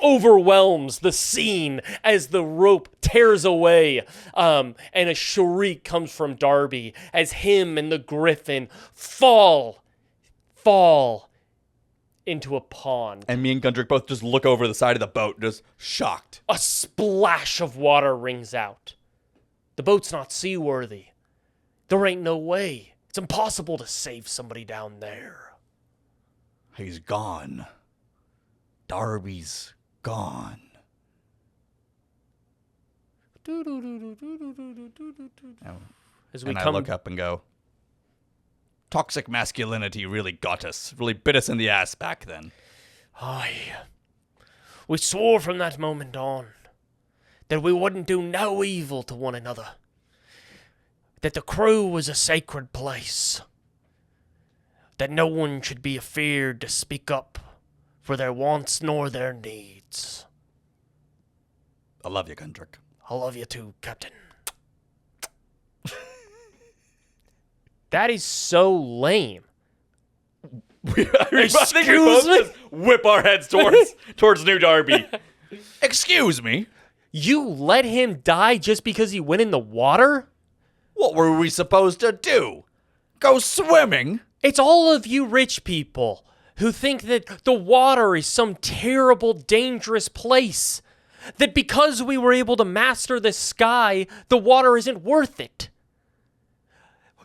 overwhelms the scene as the rope tears away, and a shriek comes from Darby as him and the griffin fall into a pond. And me and Gundrick both just look over the side of the boat, just shocked. A splash of water rings out. The boat's not seaworthy. There ain't no way. It's impossible to save somebody down there. He's gone. Darby's gone. As we And I come, look up and go, toxic masculinity really got us, really bit us in the ass back then. aye, we swore from that moment on that we wouldn't do no evil to one another. That the crew was a sacred place. That no one should be afeard to speak up for their wants nor their needs. I love you, Gundrick. I love you too, Captain. That is so lame. I think we Excuse both me? just whip our heads towards New Darby. Excuse me? You let him die just because he went in the water? What were we supposed to do? Go swimming? It's all of you rich people who think that the water is some terrible, dangerous place. That because we were able to master the sky, the water isn't worth it.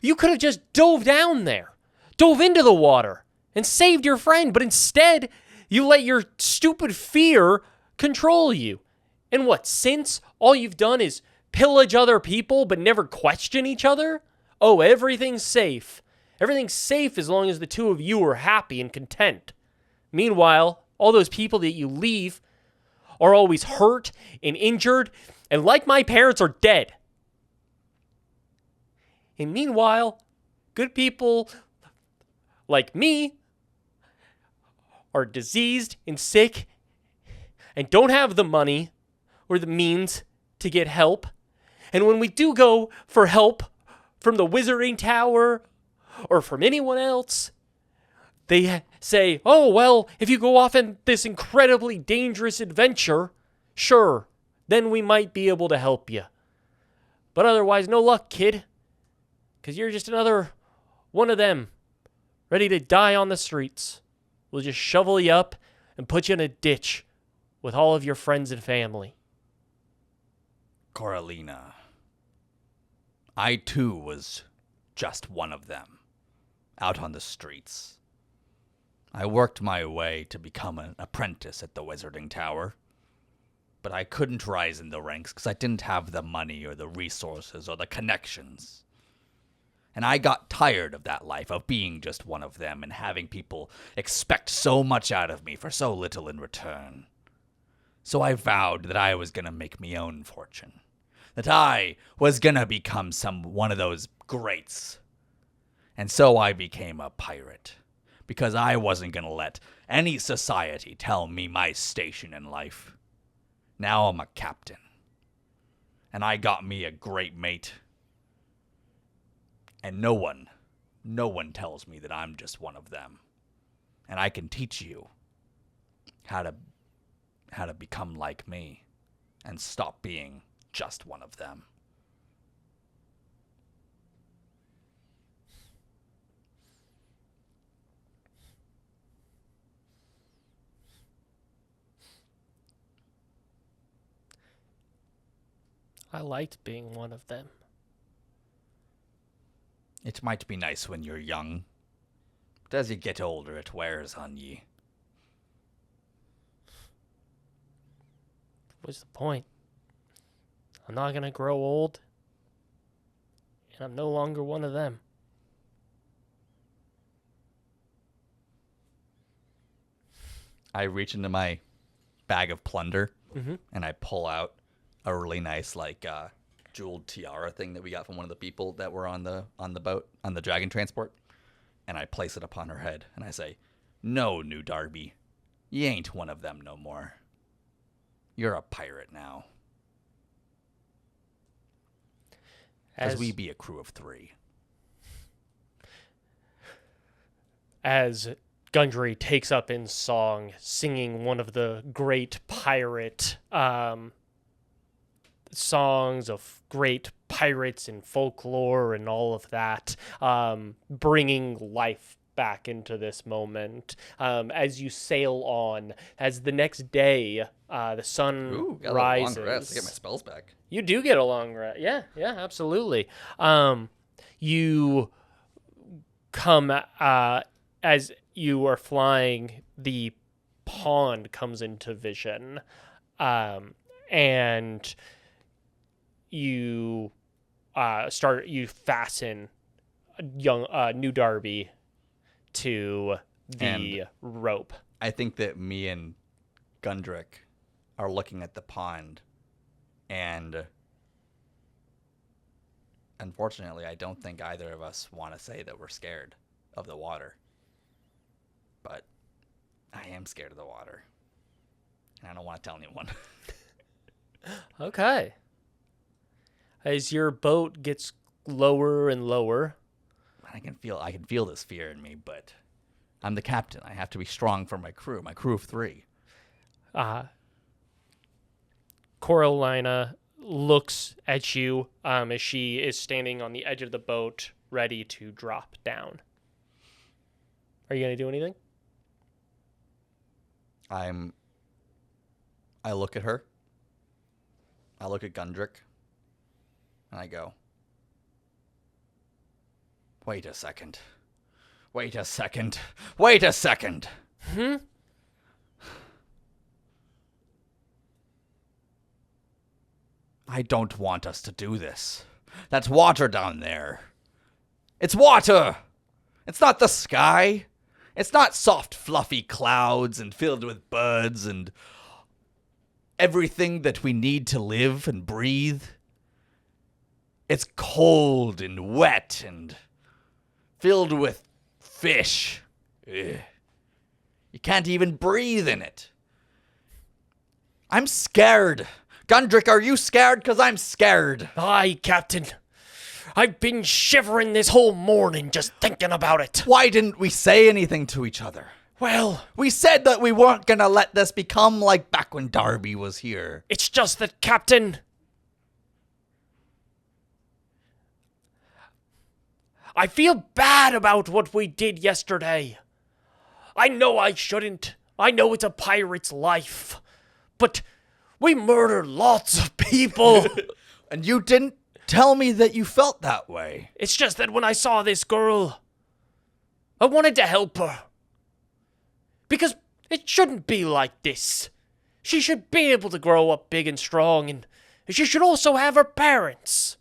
You could have just dove down there, dove into the water, and saved your friend, but instead, you let your stupid fear control you. And what, since all you've done is pillage other people but never question each other? Oh, everything's safe. Everything's safe as long as the two of you are happy and content. Meanwhile, all those people that you leave are always hurt and injured, and like my parents, are dead. And meanwhile, good people like me are diseased and sick and don't have the money or the means to get help. And when we do go for help from the Wizarding Tower or from anyone else, they say, oh, well, if you go off on this incredibly dangerous adventure, sure, then we might be able to help you. But otherwise, no luck, kid. Because you're just another one of them, ready to die on the streets. We'll just shovel you up, and put you in a ditch with all of your friends and family. Coralina, I too was just one of them, out on the streets. I worked my way to become an apprentice at the Wizarding Tower, but I couldn't rise in the ranks because I didn't have the money or the resources or the connections. And I got tired of that life, of being just one of them and having people expect so much out of me for so little in return. So I vowed that I was going to make my own fortune. That I was going to become one of those greats. And so I became a pirate. Because I wasn't going to let any society tell me my station in life. Now I'm a captain. And I got me a great mate. And no one tells me that I'm just one of them. And I can teach you how to become like me and stop being just one of them. I liked being one of them. It might be nice when you're young, but as you get older, it wears on ye. What's the point? I'm not going to grow old, and I'm no longer one of them. I reach into my bag of plunder, Mm-hmm. and I pull out a really nice, jeweled tiara thing that we got from one of the people that were on the boat, on the dragon transport. And I place it upon her head, and I say, "No, New Darby, you ain't one of them no more. You're a pirate now. As we be a crew of 3. As Gundry takes up in song, singing one of the great pirate songs of great pirates and folklore and all of that, bringing life back into this moment. As you sail on, as the next day, the sun Got rises. a long rest. I get my spells back. You do get a long rest. Yeah, absolutely. You come, as you are flying, the pond comes into vision, and you fasten New Darby to the rope. I think that me and Gundrick are looking at the pond, and unfortunately, I don't think either of us want to say that we're scared of the water. But I am scared of the water, and I don't want to tell anyone. Okay. As your boat gets lower and lower, I can feel this fear in me, but I'm the captain. I have to be strong for my crew of 3. Coralina looks at you as she is standing on the edge of the boat, ready to drop down. Are you going to do anything? I look at her. I look at Gundrick. And I go, Wait a second. I don't want us to do this. That's water down there. It's water! It's not the sky. It's not soft, fluffy clouds and filled with birds and everything that we need to live and breathe. It's cold and wet and filled with fish. Ugh. You can't even breathe in it. I'm scared. Gundrick, are you scared? Because I'm scared. Aye, Captain. I've been shivering this whole morning just thinking about it. Why didn't we say anything to each other? Well, We said that we weren't going to let this become like back when Darby was here. it's just that, Captain, I feel bad about what we did yesterday. I know I shouldn't. I know it's a pirate's life, but we murdered lots of people. And you didn't tell me that you felt that way. It's just that when I saw this girl, I wanted to help her. Because it shouldn't be like this. She should be able to grow up big and strong, and she should also have her parents.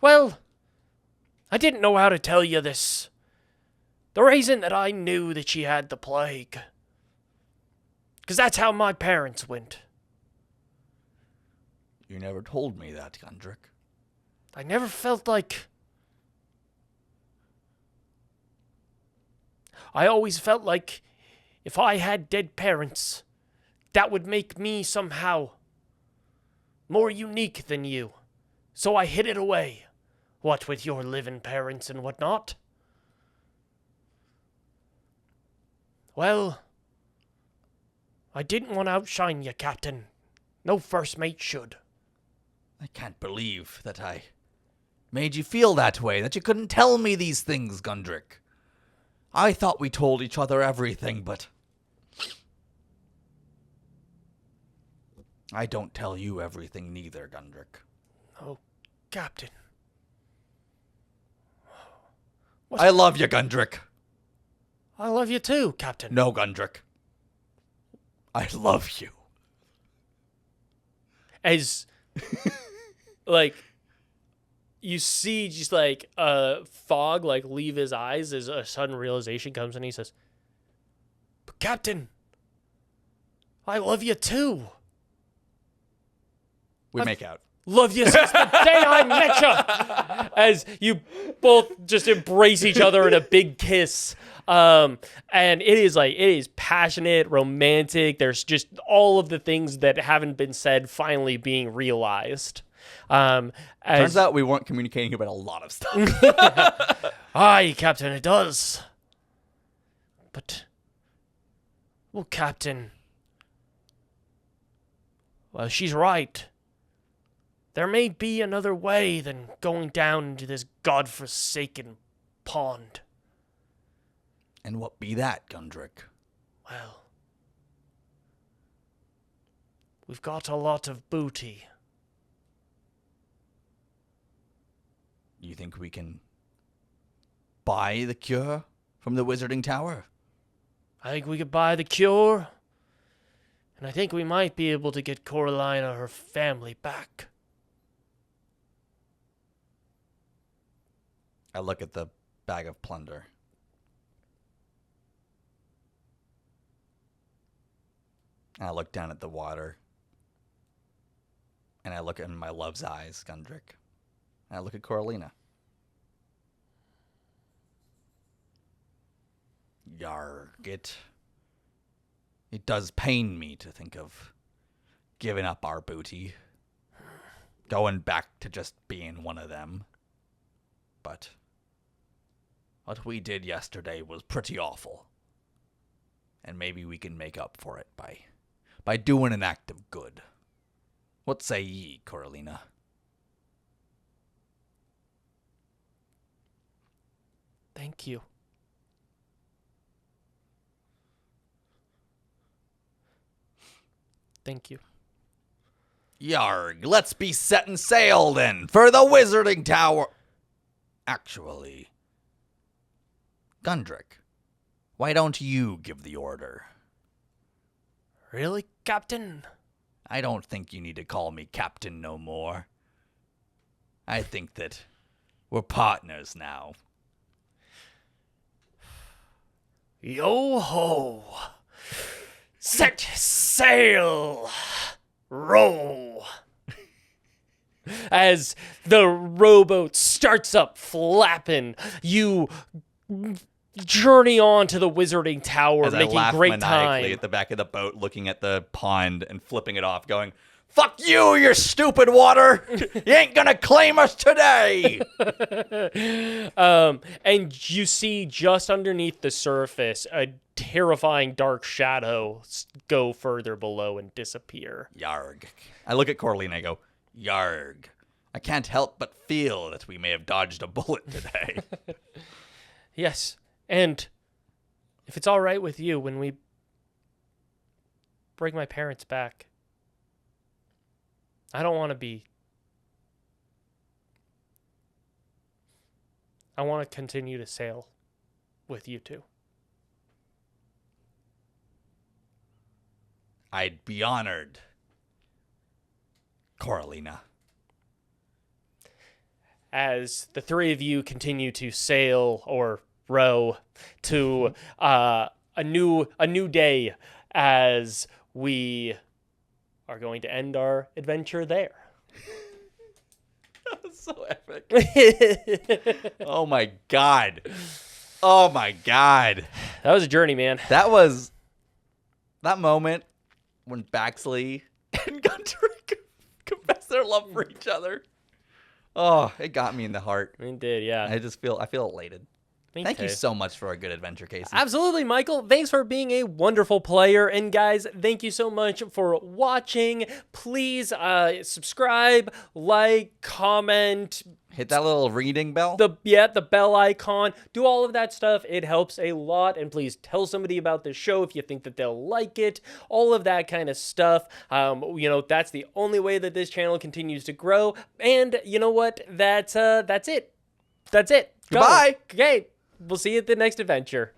Well, I didn't know how to tell you this. The reason that I knew that she had the plague, because that's how my parents went. You never told me that, Gundrick. I never felt like... I always felt like if I had dead parents, that would make me somehow more unique than you. So I hid it away. What with your living parents and whatnot. Well, I didn't want to outshine you, Captain. No first mate should. I can't believe that I made you feel that way, that you couldn't tell me these things, Gundrick. I thought we told each other everything, but I don't tell you everything neither, Gundrick. Oh, Captain. I love you, Gundrick. I love you too, Captain. No, Gundrick. I love you. As, like, you see just, like, a fog, like, leave his eyes as a sudden realization comes and he says, "But Captain, I love you too. We make out. Love you since the day I met you." As you both just embrace each other in a big kiss. And it is passionate, romantic. There's just all of the things that haven't been said finally being realized. Turns out we weren't communicating about a lot of stuff. Aye, Captain, it does. But, well, Captain, well, she's right. There may be another way than going down into this godforsaken pond. And what be that, Gundrick? Well, we've got a lot of booty. You think we can buy the cure from the Wizarding Tower? I think we could buy the cure, and I think we might be able to get Coralina her family back. I look at the bag of plunder. And I look down at the water. And I look in my love's eyes, Gundrick. And I look at Coralina. Yarg, it does pain me to think of giving up our booty. Going back to just being one of them. But what we did yesterday was pretty awful. And maybe we can make up for it by doing an act of good. What say ye, Coralina? Thank you. Thank you. Yarg, let's be setting sail then for the Wizarding Tower. Actually, Gundrick, why don't you give the order? Really, Captain? I don't think you need to call me Captain no more. I think that we're partners now. Yo-ho! Set sail! Row! As the rowboat starts up flapping, you journey on to the Wizarding Tower, As making I laugh great maniacally time. at the back of the boat, looking at the pond and flipping it off, going, "Fuck you, you stupid water! You ain't gonna claim us today!" And you see just underneath the surface a terrifying dark shadow go further below and disappear. Yarg. I look at Coralina and I go, "Yarg. I can't help but feel that we may have dodged a bullet today." Yes, and if it's all right with you, when we bring my parents back. I don't want to be... I want to continue to sail with you two. I'd be honored. Coralina. As the three of you continue to sail or row to a new day, as we are going to end our adventure there. That was so epic. Oh my god. Oh my god. That was a journey, man. That was that moment when Baxley and Gundrick confess their love for each other. Oh, it got me in the heart. It did, yeah. I feel elated. Thank you so much for a good adventure, Casey. Absolutely, Michael. Thanks for being a wonderful player. And guys, thank you so much for watching. Please subscribe, like, comment. Hit that little reading bell. The bell icon. Do all of that stuff. It helps a lot. And please tell somebody about the show if you think that they'll like it. All of that kind of stuff. That's the only way that this channel continues to grow. And you know what? That's it. That's it. Goodbye. Okay. We'll see you at the next adventure.